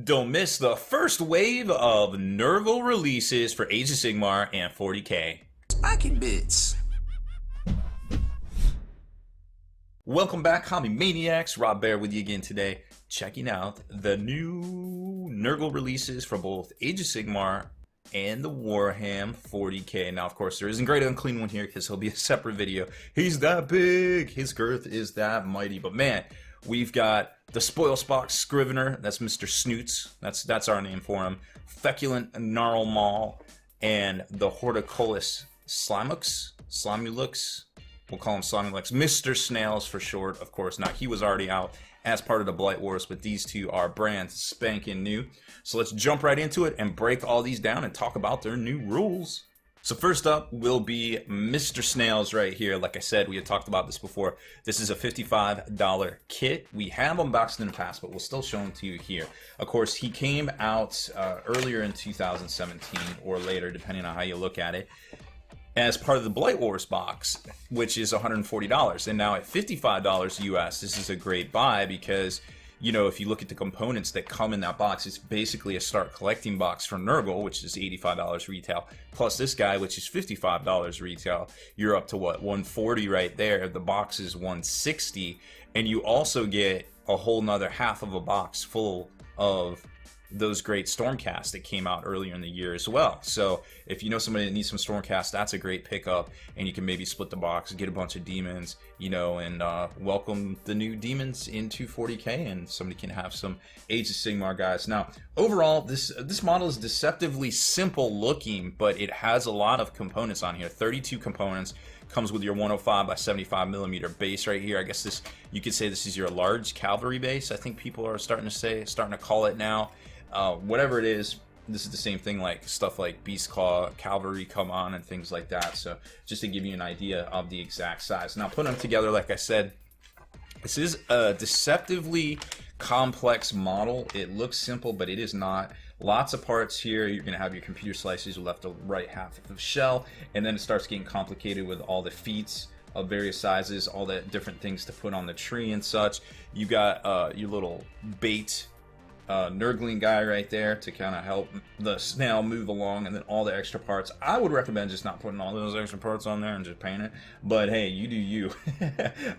Don't miss the first wave of Nurgle releases for Age of Sigmar and 40k. Spiking bits. Welcome back, Hobby Maniacs. Rob Baer with you again today, checking out the new Nurgle releases for both Age of Sigmar and the Warhammer 40k. Now, of course, there isn't Great Unclean One here because he'll be a separate video. He's that big. His girth is that mighty. But man, we've got the Spoilpox Scrivener. That's Mr. Snoots. That's our name for him. Feculent Gnarlmaw and the Horticulous Slimux. We'll call him Slimux. Mr. Snails for short, of course. Now, he was already out as part of the Blight Wars, but these two are brand spanking new. So let's jump right into it and break all these down and talk about their new rules. So first up will be Mr. Snails right here. Like I said, we had talked about this before. This is a $55 kit. We have unboxed in the past, but we'll still show them to you here. Of course, he came out earlier in 2017 or later, depending on how you look at it, as part of the Blight Wars box, which is $140. And now at $55 US, this is a great buy because, you know, if you look at the components that come in that box, it's basically a start collecting box for Nurgle, which is $85 retail, plus this guy, which is $55 retail. You're up to what, $140 right there. The box is $160, and you also get a whole nother half of a box full of those great Stormcast that came out earlier in the year as well. So if you know somebody that needs some Stormcast, that's a great pickup, and you can maybe split the box, get a bunch of demons, you know, and welcome the new demons into 40k, and somebody can have some Age of Sigmar guys. Now, overall, this model is deceptively simple looking, but it has a lot of components on here. 32 components. Comes with your 105 by 75 millimeter base right here. I guess this, you could say this is your large cavalry base. I think people are starting to call it now. Whatever it is, this is the same thing like stuff like Beast Claw, Cavalry come on, and things like that. So just to give you an idea of the exact size. Now, put them together, like I said, this is a deceptively complex model. It looks simple, but it is not. Lots of parts here. You're going to have your computer slices left to right half of the shell, and then it starts getting complicated with all the feats of various sizes, all the different things to put on the tree and such. You got your little bait Nurgling guy right there to kind of help the snail move along, and then all the extra parts. I would recommend just not putting all those extra parts on there and just paint it, but hey, you do you.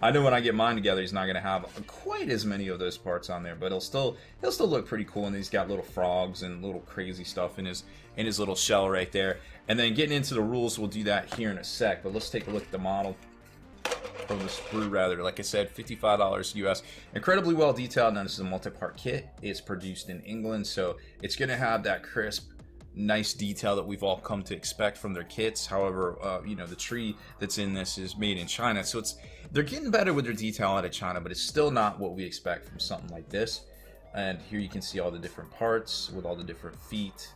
I know when I get mine together, he's not going to have quite as many of those parts on there, but he'll still look pretty cool, and he's got little frogs and little crazy stuff in his little shell right there. And then getting into the rules, we'll do that here in a sec, but let's take a look at the model. Or the sprue rather. Like I said, $55 US. Incredibly well detailed. Now, this is a multi-part kit. It's produced in England, so it's going to have that crisp, nice detail that we've all come to expect from their kits. However, you know, the tree that's in this is made in China, so they're getting better with their detail out of China, but it's still not what we expect from something like this. And here you can see all the different parts with all the different feet.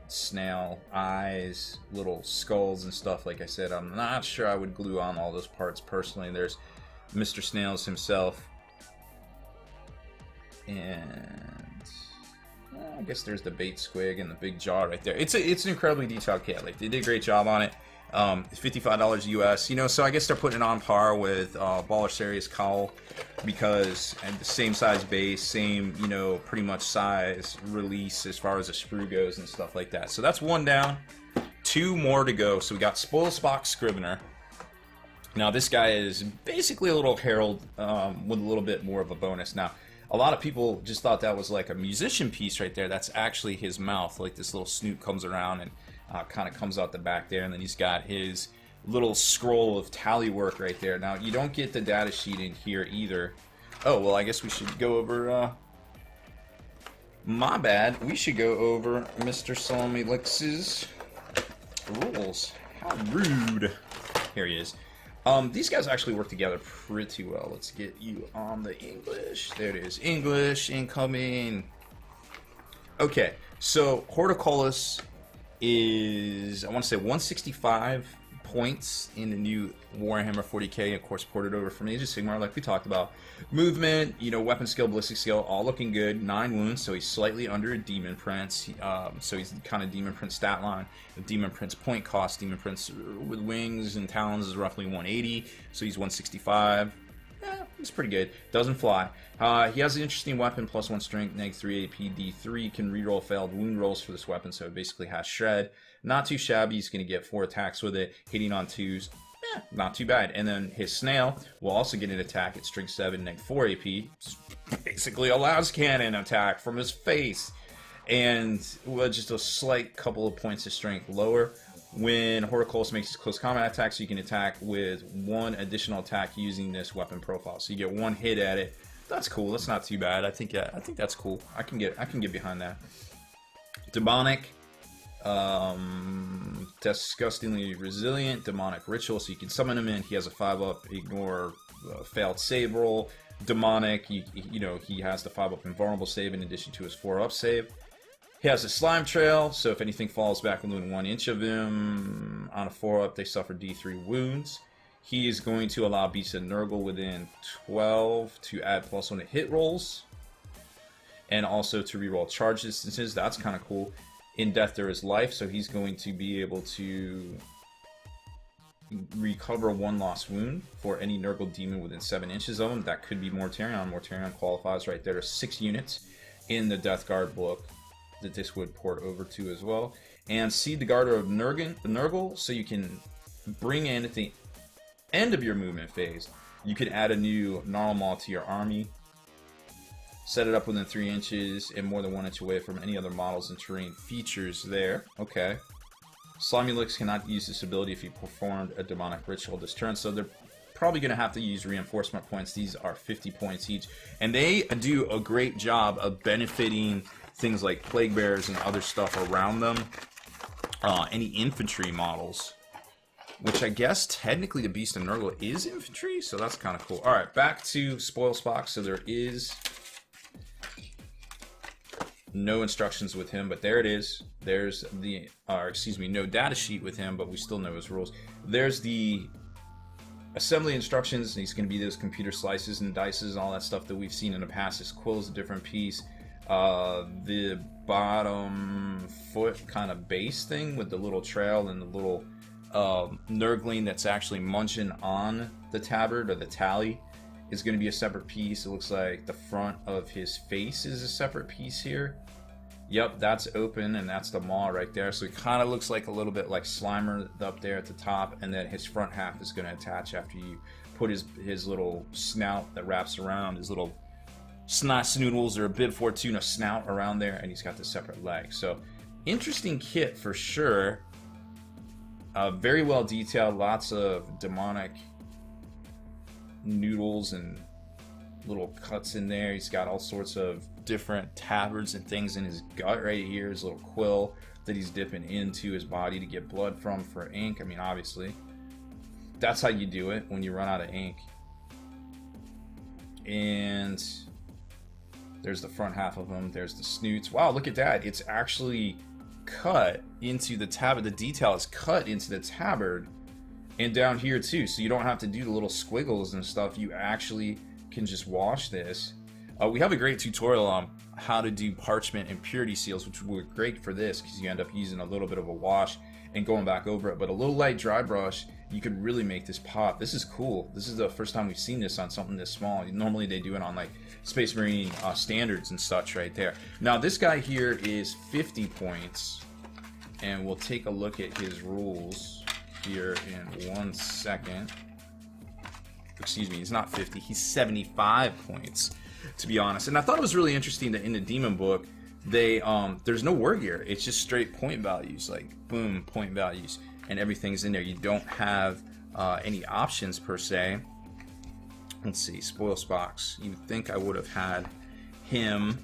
Snail eyes, little skulls and stuff. Like I said, I'm not sure I would glue on all those parts personally. There's Mr. Snails himself, and I guess there's the bait squig and the big jaw right there. It's an incredibly detailed kit. Like, they did a great job on it. It's $55 US, you know, so I guess they're putting it on par with Baller Series Cowl, because and the same size base, same, you know, pretty much size release as far as the sprue goes and stuff like that. So that's one down, two more to go. So we got Spoilpox Scrivener. Now this guy is basically a little herald with a little bit more of a bonus. Now, a lot of people just thought that was like a musician piece right there. That's actually his mouth. Like, this little snoot comes around and kind of comes out the back there, and then he's got his little scroll of tally work right there. Now, you don't get the data sheet in here either. Oh, well, I guess we should go over, my bad, we should go over Mr. Slimux's rules. How rude. Here he is. These guys actually work together pretty well. Let's get you on the English. There it is. English incoming. Okay, so Horticulous is, I want to say, 165 points in the new Warhammer 40k, of course ported over from Age of Sigmar, like we talked about. Movement, you know, weapon skill, ballistic skill, all looking good. 9 wounds, so he's slightly under a Demon Prince. So he's kind of Demon Prince stat line. The Demon Prince point cost, Demon Prince with wings and talons is roughly 180, so he's 165. It's pretty good. Doesn't fly. He has an interesting weapon, +1 strength, -3 AP, D3. Can reroll failed wound rolls for this weapon, so it basically has shred. Not too shabby. He's going to get 4 attacks with it, hitting on 2s. Not too bad. And then his snail will also get an attack at strength 7, -4 AP. Basically a las cannon attack from his face. And just a slight couple of points of strength lower. When Horticulous makes his close combat attacks, you can attack with 1 additional attack using this weapon profile. So you get 1 hit at it. That's cool. That's not too bad. I think that's cool. I can get behind that. Demonic, disgustingly resilient. Demonic ritual, so you can summon him in. He has a 5-up, ignore failed save roll. Demonic, you know, he has the 5-up invulnerable save in addition to his 4-up save. He has a slime trail, so if anything falls back within 1 inch of him on a 4-up, they suffer D3 wounds. He is going to allow beasts of Nurgle within 12 to add +1 to hit rolls, and also to reroll charge distances. That's kind of cool. In death there is life, so he's going to be able to recover 1 lost wound for any Nurgle demon within 7 inches of him. That could be Mortarion. Mortarion qualifies right there. There's 6 units in the Death Guard book that this would port over to as well. And Seed the Garter of Nurgle, so you can bring in at the end of your movement phase, you can add a new Gnarlmaw to your army, set it up within 3 inches and more than 1 inch away from any other models and terrain features there. Okay. Slimux cannot use this ability if he performed a demonic ritual this turn, so they're probably going to have to use reinforcement points. These are 50 points each, and they do a great job of benefiting things like plague bears and other stuff around them. Any infantry models, which I guess technically the Beast of Nurgle is infantry, so that's kind of cool. All right, back to Spoilpox. So there is no instructions with him, but there it is. There's the, no data sheet with him, but we still know his rules. There's the assembly instructions. He's going to be those computer slices and dices and all that stuff that we've seen in the past. His quill is a different piece. The bottom foot kind of base thing with the little trail and the little Nurgling that's actually munching on the tabard or the tally is going to be a separate piece. It looks like the front of his face is a separate piece here. Yep, that's open, and that's the maw right there. So it kind of looks like a little bit like Slimer up there at the top, and then his front half is going to attach after you put his little snout that wraps around, his little snot snoodles or a bib fortuna snout around there, and he's got the separate leg. So interesting kit for sure. Very well detailed, lots of demonic noodles and little cuts in there. He's got all sorts of different tabards and things in his gut right here. His little quill that he's dipping into his body to get blood from for ink. I mean, obviously, that's how you do it when you run out of ink. And there's the front half of him. There's the snoots. Wow, look at that. It's actually cut into the tabard. The detail is cut into the tabard and down here too, so you don't have to do the little squiggles and stuff. You actually can just wash this. We have a great tutorial on how to do parchment and purity seals, which would be great for this because you end up using a little bit of a wash and going back over it, but a little light dry brush, you could really make this pop. This is cool. This is the first time we've seen this on something this small. Normally they do it on like Space Marine standards and such right there. Now this guy here is 50 points, and we'll take a look at his rules here in 1 second. Excuse me, he's not 50, he's 75 points, to be honest. And I thought it was really interesting that in the Demon book, they there's no war gear. It's just straight point values, like boom, point values, and everything's in there. You don't have any options per se. Let's see, Spoilpox. You would think I would have had him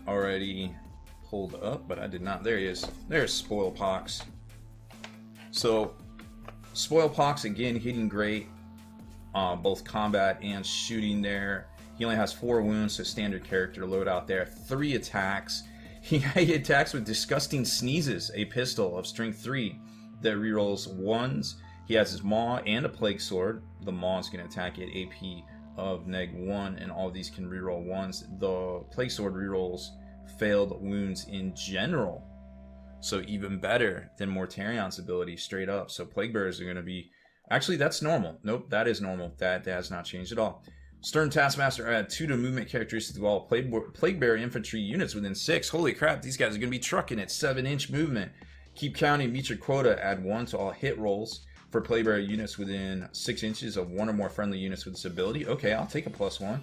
already pulled up, but I did not. There he is. There's Spoilpox. So Spoilpox, again, hitting great, both combat and shooting there. He only has 4 wounds, so standard character loadout there. 3 attacks. He attacks with Disgusting Sneezes, a pistol of strength 3 that rerolls 1s. He has his maw and a plague sword. The maw is going to attack at AP of -1, and all of these can reroll 1s. The plague sword rerolls failed wounds in general, so even better than Mortarion's ability straight up. So plague bearers are going to be Actually, that's normal. Nope, that is normal. That has not changed at all. Stern Taskmaster add 2 to movement characteristics of all Plague Bear infantry units within 6. Holy crap, these guys are going to be trucking at 7-inch movement. Keep counting, meet your quota, add 1 to all hit rolls for Plague Bear units within 6 inches of 1 or more friendly units with this ability. Okay, I'll take a +1.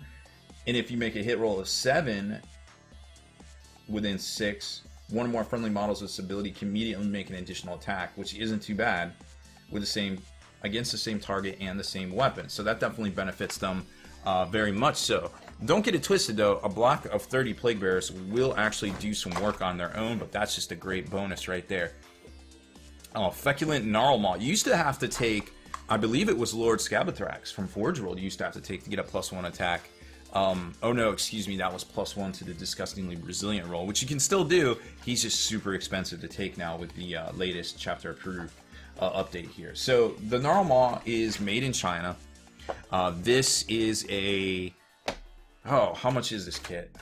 And if you make a hit roll of 7 within 6, 1 or more friendly models with this ability can immediately make an additional attack, which isn't too bad with the same against the same target and the same weapon. So that definitely benefits them very much so. Don't get it twisted though, a block of 30 Plague Bearers will actually do some work on their own, but that's just a great bonus right there. Feculent Gnarlmaw. You used to have to take, I believe it was Lord Scabathrax from Forge World you used to have to take to get a +1 attack. Oh no, excuse me, that was +1 to the Disgustingly Resilient roll, which you can still do. He's just super expensive to take now with the latest chapter approved update here. So the Gnarlmaw is made in China. This is a... Oh, how much is this kit?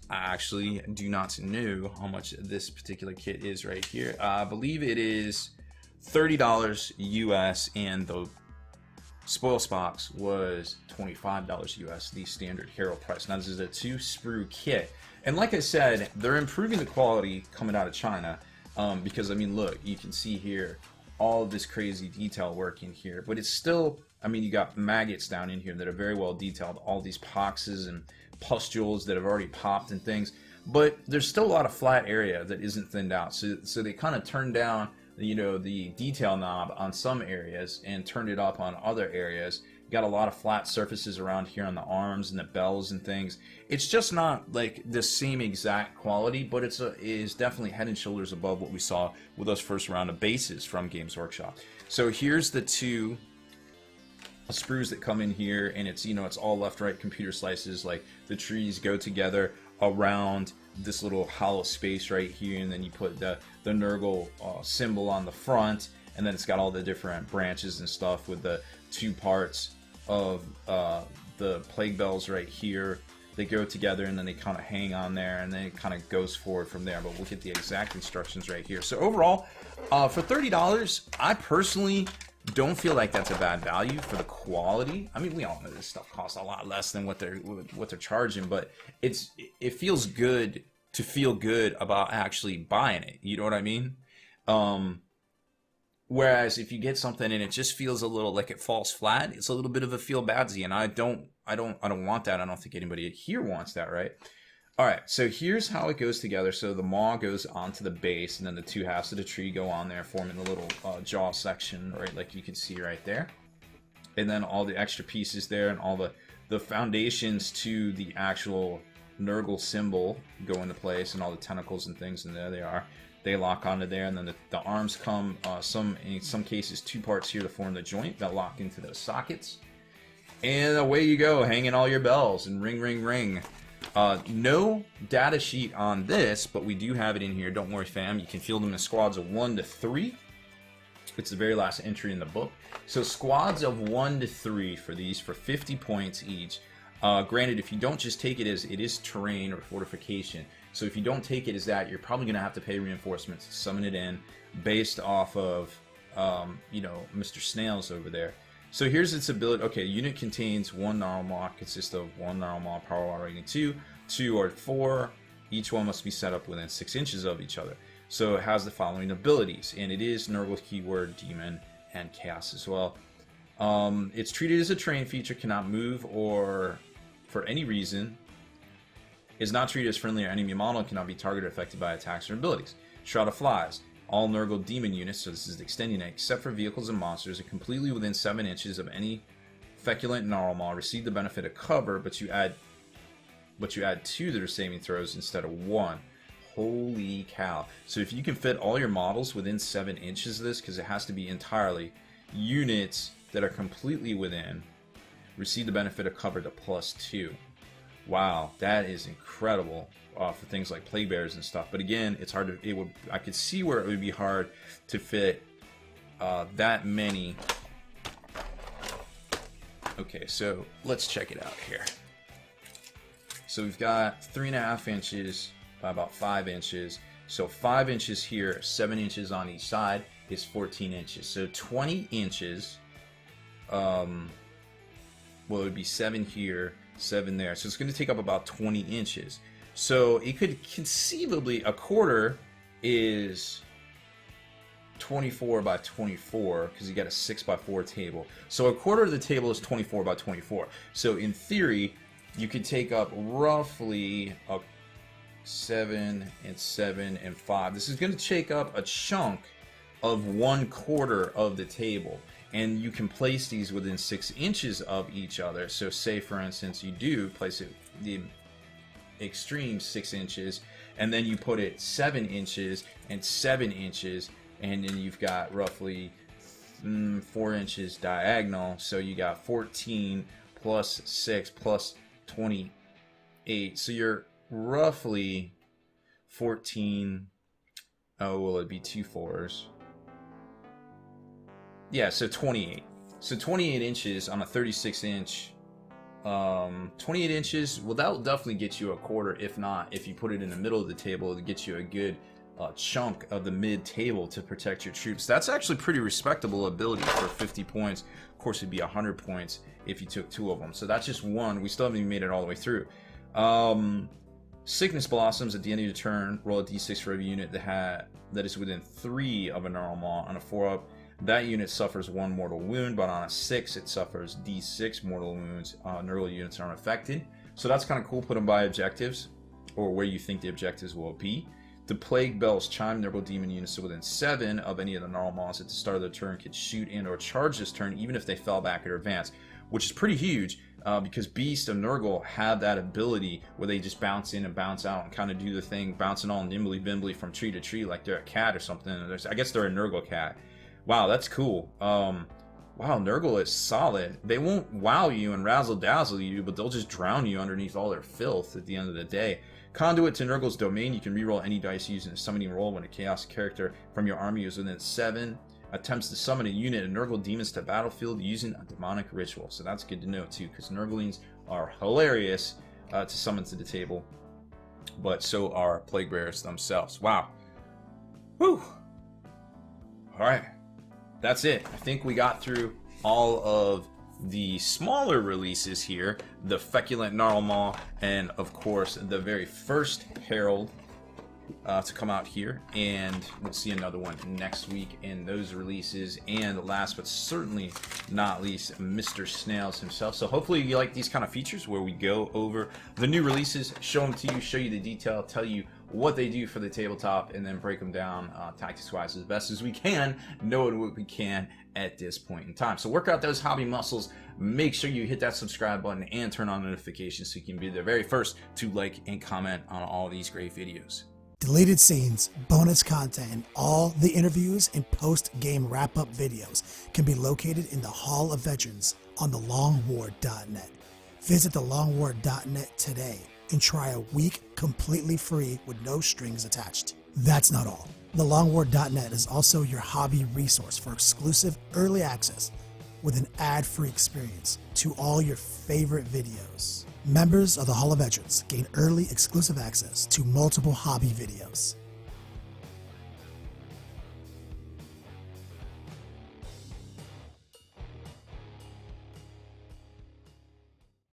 I actually do not know how much this particular kit is right here. I believe it is $30 US, and the Spoilpox was $25 US, the standard Herald price. Now this is a 2-sprue kit, and like I said, they're improving the quality coming out of China, because I mean, look, you can see here all of this crazy detail work in here, but it's still, I mean, you got maggots down in here that are very well detailed, all these poxes and pustules that have already popped and things, but there's still a lot of flat area that isn't thinned out, so they kind of turned down, you know, the detail knob on some areas and turned it up on other areas. You got a lot of flat surfaces around here on the arms and the bells and things. It's just not like the same exact quality, but it is definitely head and shoulders above what we saw with those first round of bases from Games Workshop. So here's the 2 sprues that come in here, and it's, you know, it's all left-right computer slices, like the trees go together around this little hollow space right here, and then you put the Nurgle symbol on the front, and then it's got all the different branches and stuff with the 2 parts of the plague bells right here. They go together and then they kind of hang on there, and then it kind of goes forward from there, but we'll get the exact instructions right here. So overall, for $30, I personally don't feel like that's a bad value for the quality. I mean, we all know this stuff costs a lot less than what they're charging, but it feels good to feel good about actually buying it. You know what I mean? Whereas if you get something and it just feels a little like it falls flat, it's a little bit of a feel badsy, and I don't want that. I don't think anybody here wants that, right? All right, so here's how it goes together. So the maw goes onto the base, and then the 2 halves of the tree go on there, forming the little jaw section, right, like you can see right there. And then all the extra pieces there, and all the foundations to the actual Nurgle symbol go into place, and all the tentacles and things, and there they are. They lock onto there, and then the arms come, in some cases, 2 parts here to form the joint that lock into those sockets. And away you go, hanging all your bells, and ring, ring, ring. No data sheet on this, but we do have it in here. Don't worry, fam. You can field them in squads of 1 to 3. It's the very last entry in the book. So squads of 1 to 3 for these, for 50 points each. Granted, if you don't just take it as it is terrain or fortification, so if you don't take it as that, you're probably going to have to pay reinforcements to summon it in based off of, you know, Mr. Snails over there. So here's its ability. Okay, unit contains 1 Gnarlmaw, consists of 1 Gnarlmaw, power rating 2, 2 or 4. Each one must be set up within 6 inches of each other. So it has the following abilities, and it is Nurgle keyword, Demon, and Chaos as well. It's treated as a terrain feature, cannot move or for any reason. Is not treated as friendly or enemy model, cannot be targeted or affected by attacks or abilities. Shroud of Flies. All Nurgle demon units, so this is the extending it, except for vehicles and monsters, are completely within 7 inches of any Feculent Gnarlmaw, receive the benefit of cover, but you add 2 to their saving throws instead of 1. Holy cow. So if you can fit all your models within 7 inches of this, because it has to be entirely units that are completely within, receive the benefit of cover to +2. Wow, that is incredible. For things like Plague Bears and stuff, but again, it's hard to. I could see where it would be hard to fit that many. Okay, so let's check it out here. So we've got 3.5 inches by about 5 inches. So 5 inches here, 7 inches on each side is 14 inches. So 20 inches Well, it would be 7 here, 7 there. So it's going to take up about 20 inches. So it could conceivably, a quarter is 24 by 24 because you got a 6 by 4 table. So a quarter of the table is 24 by 24. So in theory, you could take up roughly a 7 and 7 and 5. This is going to take up a chunk of 1/4 of the table. And you can place these within 6 inches of each other. So say, for instance, you do place it the extreme 6 inches, and then you put it 7 inches and 7 inches, and then you've got roughly 4 inches diagonal. So you got 14 plus 6 plus 28. So you're roughly 14. Oh, well, it'd be 2 4s. Yeah, so 28. So 28 inches on a 36 inch. 28 inches, well, that will definitely get you a quarter. If not, if you put it in the middle of the table, it'll get you a good chunk of the mid table to protect your troops. That's actually pretty respectable ability for 50 points. Of course, it'd be 100 points if you took 2 of them. So that's just one. We still haven't even made it all the way through. Sickness Blossoms at the end of your turn. Roll a d6 for every unit that is within 3 of a Gnarlmaw. On a 4-up, that unit suffers 1 mortal wound, but on a 6, it suffers d6 mortal wounds. Nurgle units aren't affected. So that's kind of cool. Put them by objectives, or where you think the objectives will be. The Plague Bells chime. Nurgle demon units within 7 of any of the Gnarlmaws at the start of their turn could shoot and or charge this turn, even if they fell back or advance, which is pretty huge. Because Beast and Nurgle have that ability where they just bounce in and bounce out and kind of do the thing, bouncing all nimbly bimbly from tree to tree like they're a cat or something. I guess they're a Nurgle cat. Wow, that's cool. Wow, Nurgle is solid. They won't wow you and razzle dazzle you, but they'll just drown you underneath all their filth at the end of the day. Conduit to Nurgle's domain. You can reroll any dice using a summoning roll when a chaos character from your army is within 7 attempts to summon a unit of Nurgle demons to battlefield using a demonic ritual. So that's good to know too, because Nurglings are hilarious to summon to the table, but so are Plague Bearers themselves. Wow. Whew. Alright. That's it. I think we got through all of the smaller releases here. The Feculent Gnarlmaw, and of course the very first Herald to come out here, and we'll see another one next week in those releases. And last but certainly not least, Mr. Snails himself. So hopefully you like these kind of features where we go over the new releases, show them to you, show you the detail, tell you what they do for the tabletop, and then break them down tactics wise as best as we can, knowing what we can at this point in time. So work out those hobby muscles. Make sure you hit that subscribe button and turn on notifications so you can be the very first to like and comment on all these great videos. Deleted scenes, bonus content, and all the interviews and post-game wrap-up videos can be located in the Hall of Veterans on thelongwar.net. Visit thelongwar.net today and try a week completely free with no strings attached. That's not all. Thelongwar.net is also your hobby resource for exclusive early access with an ad-free experience to all your favorite videos. Members of the Hall of Veterans gain early exclusive access to multiple hobby videos.